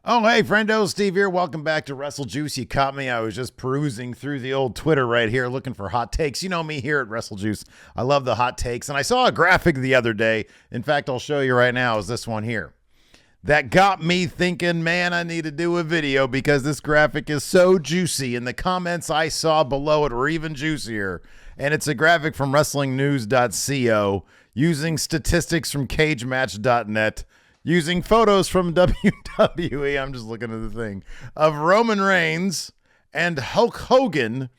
Oh, hey, friendo, Steve here. Welcome back to Wrestle Juice. You caught me. I was just perusing through the old Twitter right here looking for hot takes. You know me here at Wrestle Juice. I love the hot takes. And I saw a graphic the other day. In fact, I'll show you right now is this one here. That got me thinking, man, I need to do a video because this graphic is so juicy. And the comments I saw below it were even juicier. And it's a graphic from WrestlingNews.co using statistics from CageMatch.net. Using photos from WWE, I'm just looking at the thing, of Roman Reigns and Hulk Hogan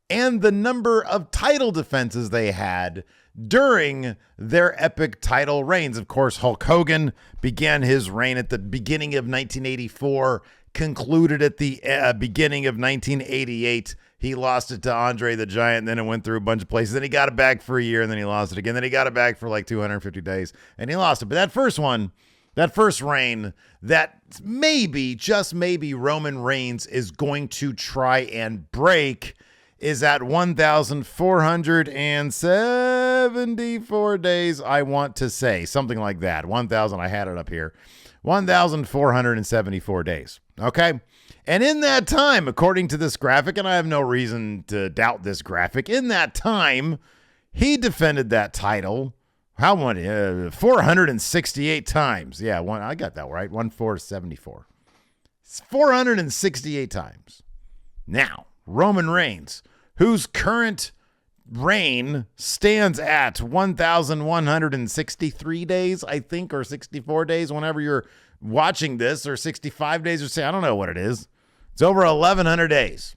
and the number of title defenses they had during their epic title reigns. Of course, Hulk Hogan began his reign at the beginning of 1984, concluded at the beginning of 1988. He lost it to Andre the Giant, then it went through a bunch of places. Then he got it back for a year, and then he lost it again. Then he got it back for like 250 days, and he lost it. But that first one, that first reign, that maybe, just maybe, Roman Reigns is going to try and break is at 1,474 days, I want to say. Something like that. 1,000, I had it up here. 1,474 days. Okay? And in that time, according to this graphic, and I have no reason to doubt this graphic, in that time, he defended that title. How many? 468 times. Yeah, I got that right. 1,474. 468 times. Now, Roman Reigns, whose current reign stands at 1,163 days, I think, or 64 days, whenever you're watching this, or 65 days, or say, I don't know what it is. It's over 1,100 days.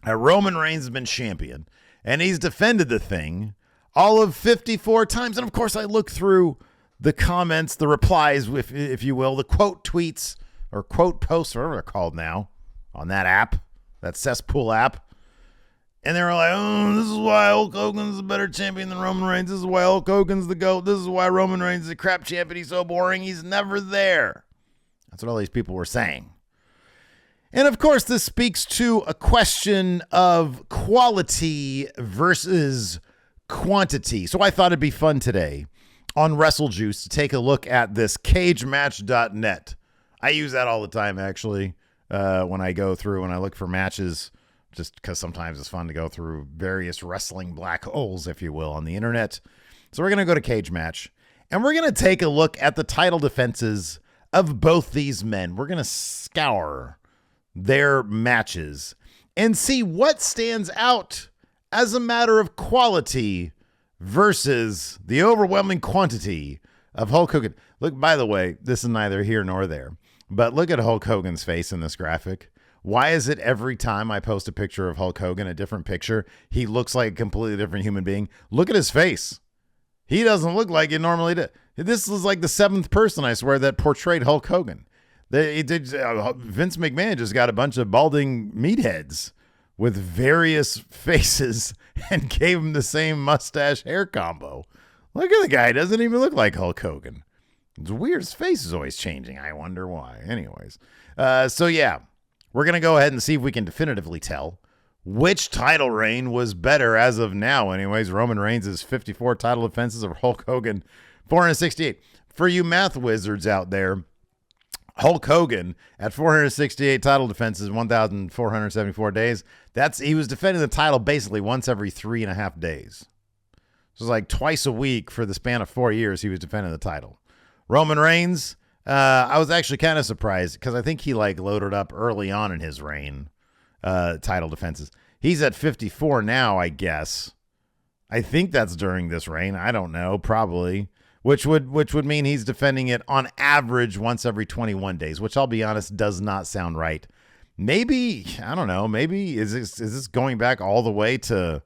Roman Reigns has been champion, and he's defended the thing all of 54 times. And of course, I look through the comments, the replies, if you will, the quote tweets or quote posts, whatever they're called now, on that app, that cesspool app. And they were like, oh, this is why Hulk Hogan's a better champion than Roman Reigns. This is why Hulk Hogan's the GOAT. This is why Roman Reigns is a crap champion. He's so boring. He's never there. That's what all these people were saying. And of course, this speaks to a question of quality versus quantity. So I thought it'd be fun today on Wrestle Juice to take a look at this CageMatch.net. I use that all the time, actually, when I go through and I look for matches, just because sometimes it's fun to go through various wrestling black holes, if you will, on the internet. So we're going to go to Cage Match, and we're going to take a look at the title defenses of both these men. We're going to scour their matches and see what stands out as a matter of quality versus the overwhelming quantity of Hulk Hogan. Look, by the way, this is neither here nor there, but look at Hulk Hogan's face in this graphic. Why is it every time I post a picture of Hulk Hogan, a different picture, he looks like a completely different human being? Look at his face. He doesn't look like he normally does. This is like the seventh person, I swear, that portrayed Hulk Hogan. Vince McMahon just got a bunch of balding meatheads with various faces and gave him the same mustache hair combo. Look at the guy. He doesn't even look like Hulk Hogan. It's weird. His face is always changing. I wonder why. Anyways. So yeah, we're going to go ahead and see if we can definitively tell which title reign was better as of now. Anyways, Roman Reigns' 54 title defenses of Hulk Hogan, 468. For you math wizards out there, Hulk Hogan at 468 title defenses, 1,474 days. He was defending the title basically once every 3.5 days. So it's like twice a week for the span of 4 years he was defending the title. Roman Reigns, I was actually kind of surprised because I think he loaded up early on in his reign, title defenses. He's at 54 now, I guess. I think that's during this reign. I don't know, probably. Which would mean he's defending it on average once every 21 days, which I'll be honest does not sound right. Maybe, I don't know, maybe is this going back all the way to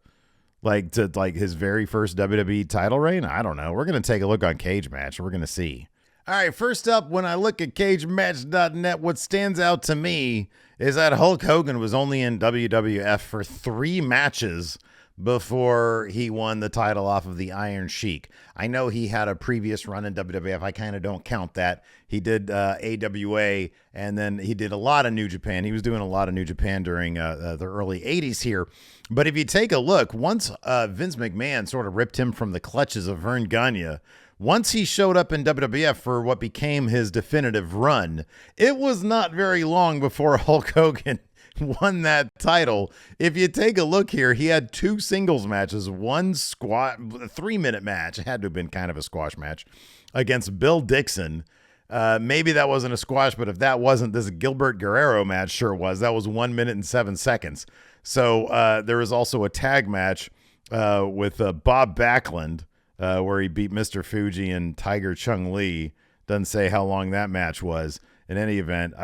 his very first WWE title reign? I don't know. We're going to take a look on Cage Match. We're going to see. All right, first up, when I look at CageMatch.net, what stands out to me is that Hulk Hogan was only in WWF for 3 matches before he won the title off of the Iron Sheik. I know he had a previous run in WWF. I kind of don't count that. He did AWA, and then he did a lot of New Japan. He was doing a lot of New Japan during the early 80s here. But if you take a look, once Vince McMahon sort of ripped him from the clutches of Vern Gagne once he showed up in WWF for what became his definitive run, it was not very long before Hulk Hogan won that title. If you take a look here, he had 2 singles matches, 1 a 3-minute match. It had to have been kind of a squash match against Bill Dixon. Maybe that wasn't a squash, but if that wasn't, this Gilbert Guerrero match sure was. That was 1 minute and 7 seconds. So there was also a tag match with Bob Backlund where he beat Mr. Fuji and Tiger Chung Lee. Doesn't say how long that match was. In any event,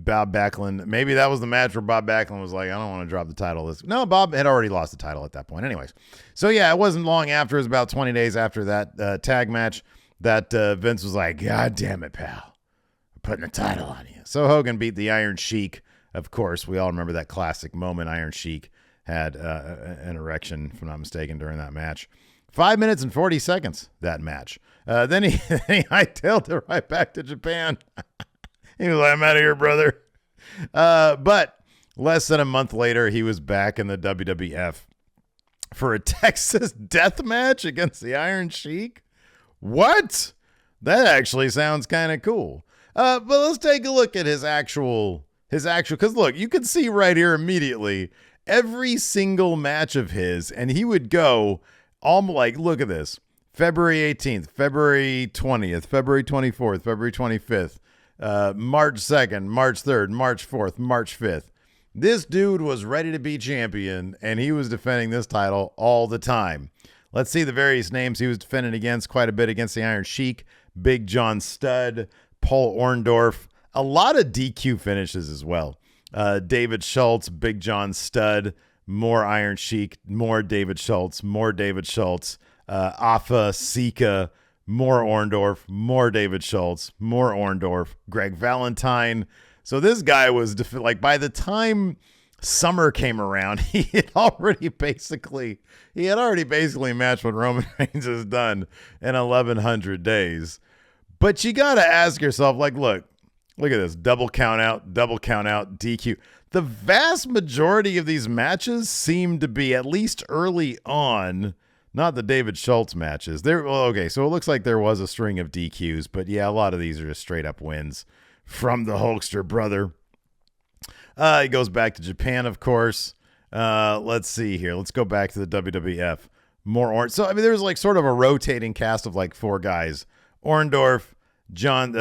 Bob Backlund, maybe that was the match where Bob Backlund was like, I don't want to drop the title. No, Bob had already lost the title at that point. Anyways, so yeah, it wasn't long after. It was about 20 days after that tag match that Vince was like, God damn it, pal. We're putting the title on you. So Hogan beat the Iron Sheik. Of course, we all remember that classic moment. Iron Sheik had an erection, if I'm not mistaken, during that match. 5 minutes and 40 seconds, that match. Then he hightailed it right back to Japan. He was like, I'm out of here, brother. But less than a month later, he was back in the WWF for a Texas death match against the Iron Sheik. What? That actually sounds kind of cool. But let's take a look at his actual, because look, you can see right here immediately every single match of his, and he would go like, look at this. February 18th, February 20th, February 24th, February 25th. March 2nd, March 3rd, March 4th, March 5th. This dude was ready to be champion, and he was defending this title all the time. Let's see the various names he was defending against, quite a bit against the Iron Sheik, Big John Studd, Paul Orndorff, a lot of DQ finishes as well. David Schultz, Big John Studd, more Iron Sheik, more David Schultz, Afa, Sika, more Orndorff, more David Schultz, more Orndorff, Greg Valentine. So this guy was like, by the time summer came around, he had already basically matched what Roman Reigns has done in 1,100 days. But you got to ask yourself, like, look at this, double count out, DQ. The vast majority of these matches seem to be, at least early on, not the David Schultz matches. So it looks like there was a string of DQs, but yeah, a lot of these are just straight up wins from the Hulkster brother. He goes back to Japan, of course. Let's see here. Let's go back to the WWF. So, I mean, there's like sort of a rotating cast of like 4 guys. Orndorff,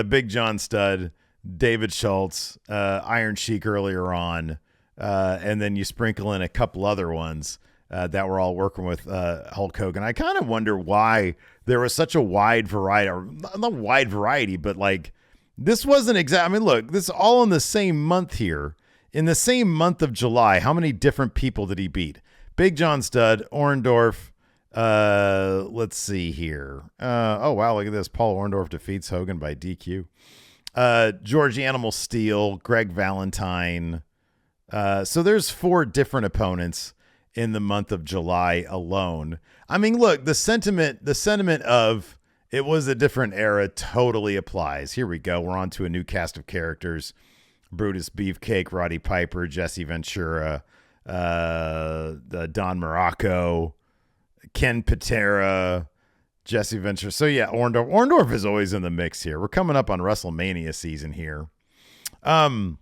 Big John Studd, David Schultz, Iron Sheik earlier on, and then you sprinkle in a couple other ones that were all working with Hulk Hogan. I kind of wonder why there was such a wide variety, or not wide variety, but like this wasn't exact. I mean, look, this is all in the same month here. In the same month of July, how many different people did he beat? Big John Studd, Orndorff. Let's see here. Oh, wow, look at this. Paul Orndorff defeats Hogan by DQ. George Animal Steel, Greg Valentine. So there's 4 different opponents in the month of July alone. I mean, look, the sentiment of it was a different era totally applies. Here we go. We're on to a new cast of characters. Brutus Beefcake, Roddy Piper, Jesse Ventura, Don Morocco, Ken Patera, Jesse Ventura. So yeah, Orndorff is always in the mix here. We're coming up on WrestleMania season here. But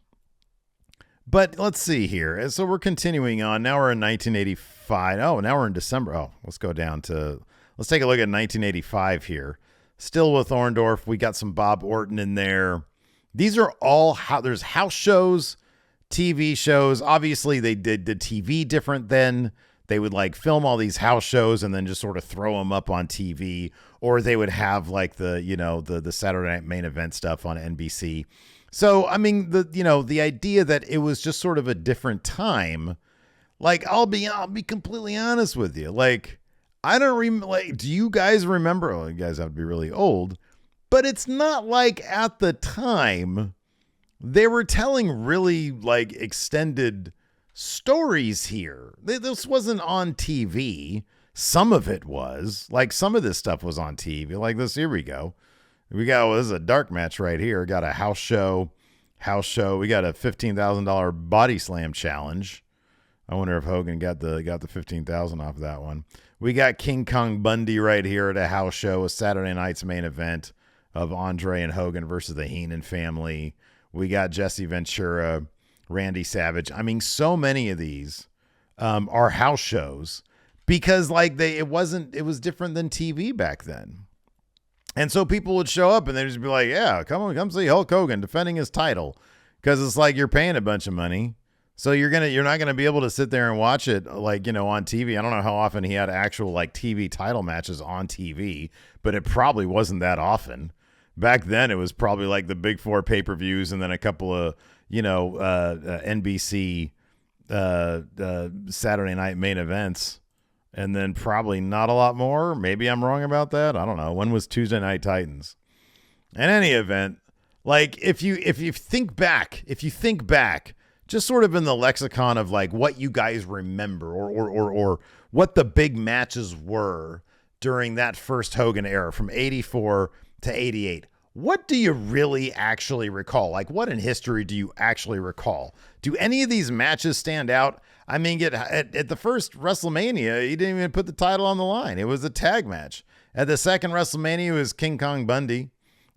let's see here. So we're continuing on. Now we're in 1985. Oh, now we're in December. Oh, let's take a look at 1985 here. Still with Orndorff. We got some Bob Orton in there. These are all there's house shows, TV shows. Obviously, they did the TV different then. They would like film all these house shows and then just sort of throw them up on TV, or they would have like the Saturday Night Main Event stuff on NBC. So, I mean, the idea that it was just sort of a different time, like, I'll be completely honest with you. Like, I don't remember, like, do you guys remember? Oh, you guys have to be really old, but it's not like at the time they were telling really like extended stories here. This wasn't on TV. Some of it was, like, some of this stuff was on TV. Like this, here we go. This is a dark match right here. Got a house show. We got a $15,000 body slam challenge. I wonder if Hogan got the 15,000 off of that one. We got King Kong Bundy right here at a house show, a Saturday night's main event of Andre and Hogan versus the Heenan family. We got Jesse Ventura, Randy Savage. I mean, so many of these are house shows because it was different than TV back then. And so people would show up and they'd just be like, yeah, come see Hulk Hogan defending his title. Because it's like you're paying a bunch of money. So you're not gonna be able to sit there and watch it on TV. I don't know how often he had actual TV title matches on TV, but it probably wasn't that often. Back then it was probably like the big 4 pay-per-views and then a couple of NBC Saturday night main events. And then probably not a lot more. Maybe I'm wrong about that. I don't know. When was Tuesday Night Titans? In any event, if you think back, just sort of in the lexicon of what you guys remember or what the big matches were during that first Hogan era from 84 to 88. What do you really actually recall? What in history do you actually recall? Do any of these matches stand out? I mean, at the first WrestleMania, he didn't even put the title on the line. It was a tag match. At the second WrestleMania, it was King Kong Bundy.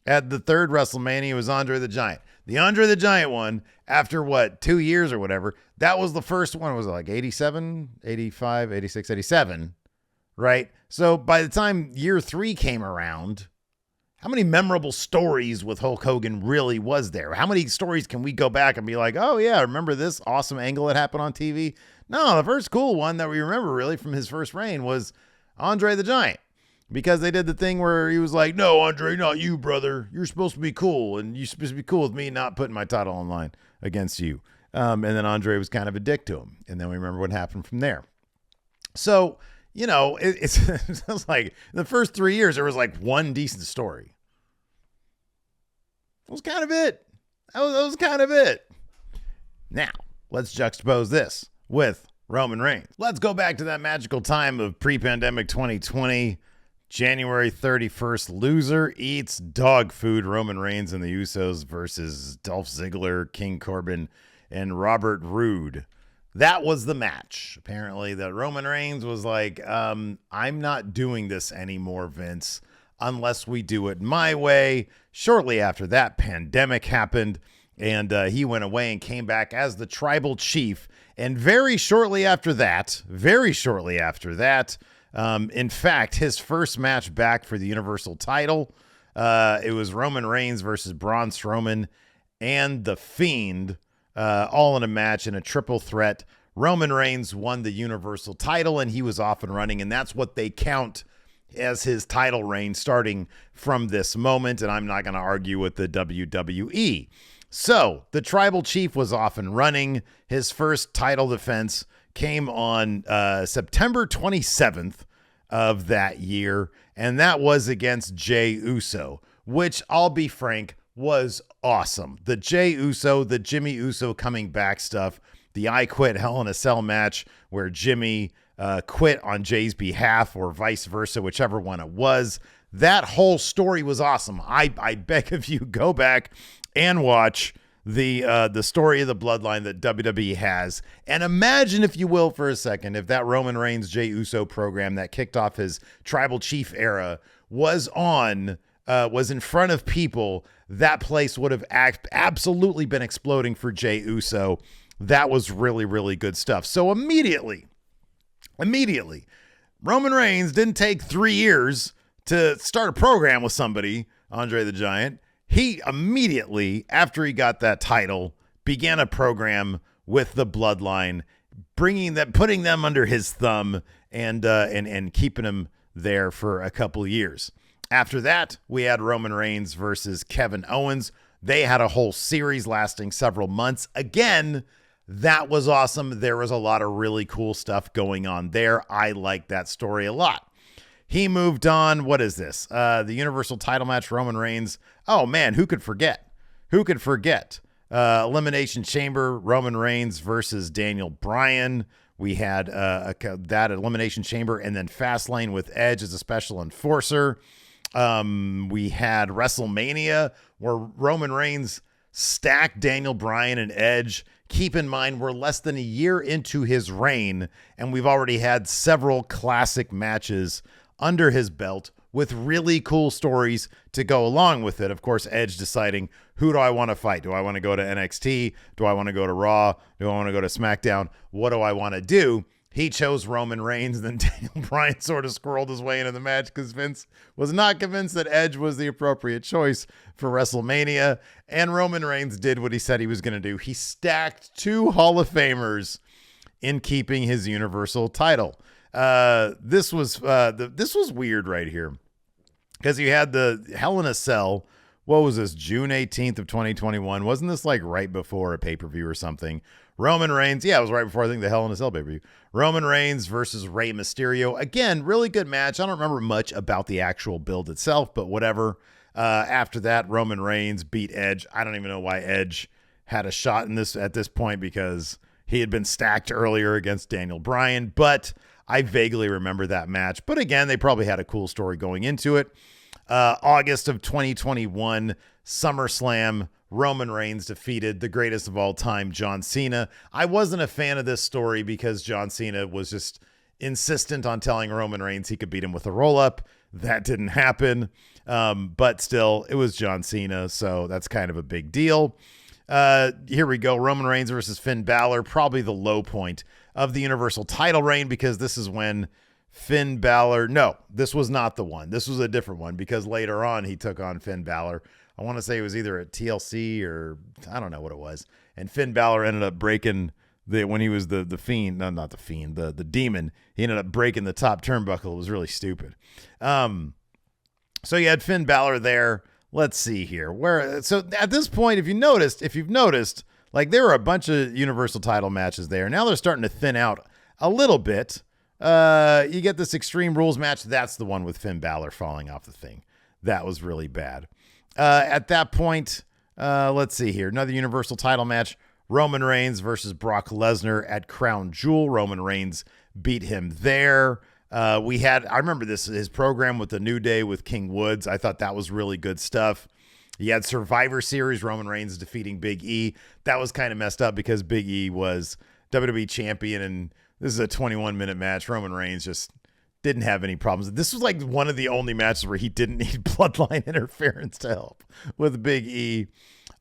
At the third WrestleMania, it was Andre the Giant. The Andre the Giant one, after 2 years or whatever, that was the first one. Was it 87, 85, 86, 87, right? So by the time year 3 came around, how many memorable stories with Hulk Hogan really was there? How many stories can we go back and be like, oh, yeah, remember this awesome angle that happened on TV? No, the first cool one that we remember really from his first reign was Andre the Giant. Because they did the thing where he was like, no, Andre, not you, brother. You're supposed to be cool, and you're supposed to be cool with me not putting my title online against you. And then Andre was kind of a dick to him. And then we remember what happened from there. So, it's like the first 3 years, there was one decent story. That was kind of it. That was kind of it. Now, let's juxtapose this with Roman Reigns. Let's go back to that magical time of pre-pandemic 2020. January 31st, loser eats dog food. Roman Reigns and the Usos versus Dolph Ziggler, King Corbin, and Robert Roode. That was the match. Apparently, that Roman Reigns was like, I'm not doing this anymore, Vince, unless we do it my way. Shortly after that, pandemic happened, and he went away and came back as the tribal chief. And very shortly after that, in fact, his first match back for the Universal title, it was Roman Reigns versus Braun Strowman and The Fiend, all in a match in a triple threat. Roman Reigns won the Universal title, and he was off and running, and that's what they count as his title reign starting from this moment, and I'm not going to argue with the WWE. So, the Tribal Chief was off and running. His first title defense came on September 27th of that year, and that was against Jey Uso, which, I'll be frank, was awesome. The Jey Uso, the Jimmy Uso coming back stuff, the I Quit Hell in a Cell match where Jimmy quit on Jay's behalf or vice versa, whichever one it was. That whole story was awesome. I beg of you, go back and watch the story of the bloodline that WWE has. And imagine, if you will, for a second, if that Roman Reigns Jey Uso program that kicked off his Tribal Chief era was in front of people, that place would have absolutely been exploding for Jey Uso. That was really, really good stuff. So immediately, Roman Reigns didn't take 3 years to start a program with somebody, Andre the Giant. He immediately, after he got that title, began a program with the bloodline, putting them under his thumb and keeping him there for a couple years. After that, we had Roman Reigns versus Kevin Owens. They had a whole series lasting several months. Again, that was awesome. There was a lot of really cool stuff going on there. I like that story a lot. He moved on. What is this? The Universal title match, Roman Reigns. Oh, man, who could forget? Elimination Chamber, Roman Reigns versus Daniel Bryan. We had that Elimination Chamber, and then Fastlane with Edge as a special enforcer. We had WrestleMania, where Roman Reigns stack Daniel Bryan and Edge. Keep in mind, we're less than a year into his reign, and we've already had several classic matches under his belt with really cool stories to go along with it. Of course, Edge deciding, who do I want to fight? Do I want to go to NXT? Do I want to go to Raw? Do I want to go to SmackDown? What do I want to do? He chose Roman Reigns, and then Daniel Bryan sort of squirreled his way into the match because Vince was not convinced that Edge was the appropriate choice for WrestleMania, and Roman Reigns did what he said he was going to do. He stacked 2 Hall of Famers in keeping his Universal title. This was weird right here because you had the Hell in a Cell. What was this? June 18th of 2021. Wasn't this like right before a pay-per-view or something? Roman Reigns. Yeah, it was right before, I think, the Hell in a Cell pay-per-view. Roman Reigns versus Rey Mysterio. Again, really good match. I don't remember much about the actual build itself, but whatever. After that, Roman Reigns beat Edge. I don't even know why Edge had a shot in this at this point because he had been stacked earlier against Daniel Bryan, but I vaguely remember that match. But again, they probably had a cool story going into it. August of 2021, SummerSlam, Roman Reigns defeated the greatest of all time, John Cena. I wasn't a fan of this story because John Cena was just insistent on telling Roman Reigns he could beat him with a roll-up. That didn't happen. But still, it was John Cena, so that's kind of a big deal. Here we go. Roman Reigns versus Finn Balor, probably the low point of the Universal title reign because this is when Finn Balor, no, this was not the one. This was a different one because later on he took on Finn Balor. I want to say it was either at TLC or I don't know what it was. And Finn Balor ended up breaking when he was the Fiend, no, not the Fiend, the Demon. He ended up breaking the top turnbuckle. It was really stupid. So you had Finn Balor there. Let's see here. So at this point, if you've noticed, like there were a bunch of Universal title matches there. Now they're starting to thin out a little bit. You get this Extreme Rules match. That's the one with Finn Balor falling off the thing. That was really bad. At that point, let's see here. Another Universal title match. Roman Reigns versus Brock Lesnar at Crown Jewel. Roman Reigns beat him there. I remember his program with the New Day with King Woods. I thought that was really good stuff. He had Survivor Series, Roman Reigns defeating Big E. That was kind of messed up because Big E was WWE champion, and this is a 21-minute match. Roman Reigns just didn't have any problems. This was like one of the only matches where he didn't need bloodline interference to help with Big E.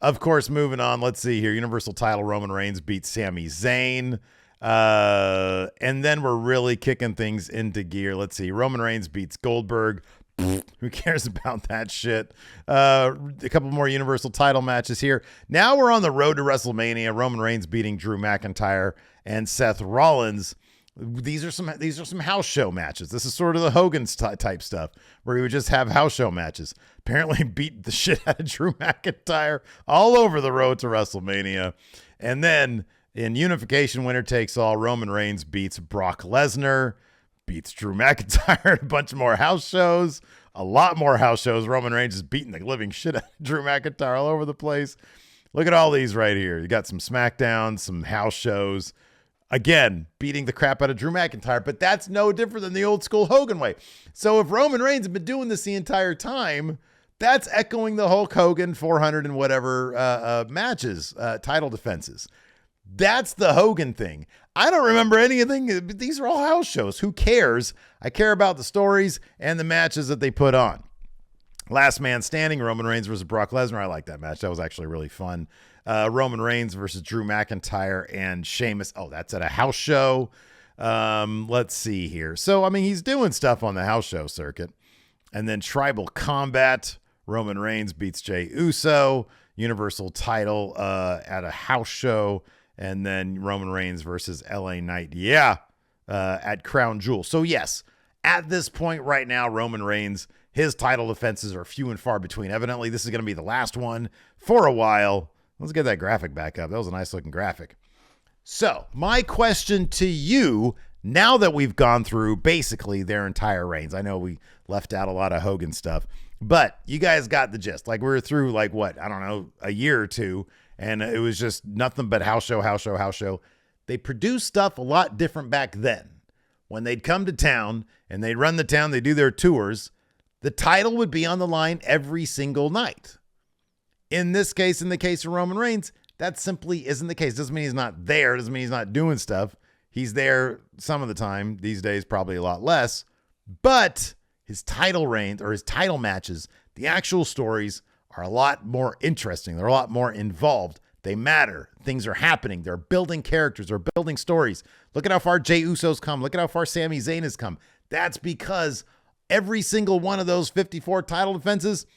Of course, moving on, let's see here. Universal title, Roman Reigns beats Sami Zayn. And then we're really kicking things into gear. Let's see. Roman Reigns beats Goldberg. Who cares about that shit? A couple more Universal title matches here. Now we're on the road to WrestleMania. Roman Reigns beating Drew McIntyre and Seth Rollins. These are some house show matches. This is sort of the Hogan type stuff where he would just have house show matches. Apparently beat the shit out of Drew McIntyre all over the road to WrestleMania. And then in unification winner takes all, Roman Reigns beats Brock Lesnar, beats Drew McIntyre, a bunch more house shows, a lot more house shows. Roman Reigns is beating the living shit out of Drew McIntyre all over the place. Look at all these right here. You got some SmackDowns, some house shows. Again, beating the crap out of Drew McIntyre, but that's no different than the old school Hogan way. So if Roman Reigns had been doing this the entire time, that's echoing the Hulk Hogan 400 and whatever matches, title defenses. That's the Hogan thing. I don't remember anything. These are all house shows. Who cares? I care about the stories and the matches that they put on. Last man standing, Roman Reigns versus Brock Lesnar. I like that match. That was actually really fun. Roman Reigns versus Drew McIntyre and Sheamus. Oh, that's at a house show. Let's see here. So, I mean, he's doing stuff on the house show circuit. And then Tribal Combat. Roman Reigns beats Jey Uso. Universal title at a house show. And then Roman Reigns versus LA Knight. Yeah, at Crown Jewel. So, yes, at this point right now, Roman Reigns, his title defenses are few and far between. Evidently, this is going to be the last one for a while. Let's get that graphic back up. That was a nice looking graphic. So my question to you, now that we've gone through basically their entire reigns, I know we left out a lot of Hogan stuff, but you guys got the gist. Like we were through like what, I don't know, a year or two, and it was just nothing but house show, house show, house show. They produced stuff a lot different back then. When they'd come to town and they'd run the town, they do their tours, the title would be on the line every single night. In this case, in the case of Roman Reigns, that simply isn't the case. Doesn't mean he's not there. Doesn't mean he's not doing stuff. He's there some of the time. These days, probably a lot less. But his title reigns or his title matches, the actual stories are a lot more interesting. They're a lot more involved. They matter. Things are happening. They're building characters. They're building stories. Look at how far Jey Uso's come. Look at how far Sami Zayn has come. That's because every single one of those 54 title defenses,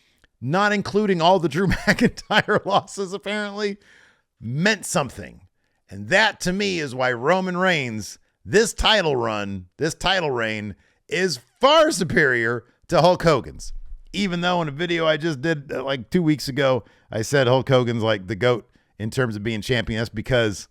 not including all the Drew McIntyre losses apparently, meant something. And that to me is why Roman Reigns, this title reign is far superior to Hulk Hogan's. Even though in a video I just did like 2 weeks ago, I said Hulk Hogan's like the GOAT in terms of being champion. That's because,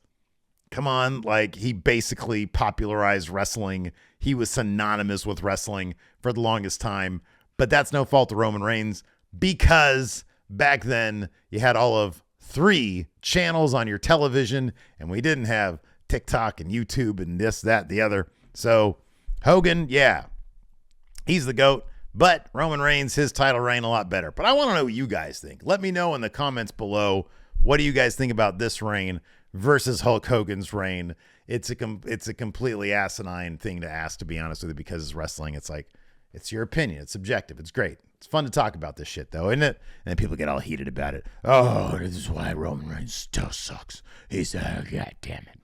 come on, like he basically popularized wrestling. He was synonymous with wrestling for the longest time. But that's no fault of Roman Reigns, because back then you had all of 3 channels on your television, and we didn't have TikTok and YouTube and this, that, the other. So Hogan, yeah, he's the GOAT. But Roman Reigns, his title reign a lot better. But I want to know what you guys think. Let me know in the comments below. What do you guys think about this reign versus Hulk Hogan's reign? It's a completely asinine thing to ask, to be honest with you, because it's wrestling. It's like, it's your opinion. It's subjective. It's great. It's fun to talk about this shit, though, isn't it? And then people get all heated about it. Oh, this is why Roman Reigns still sucks. He's God damn it.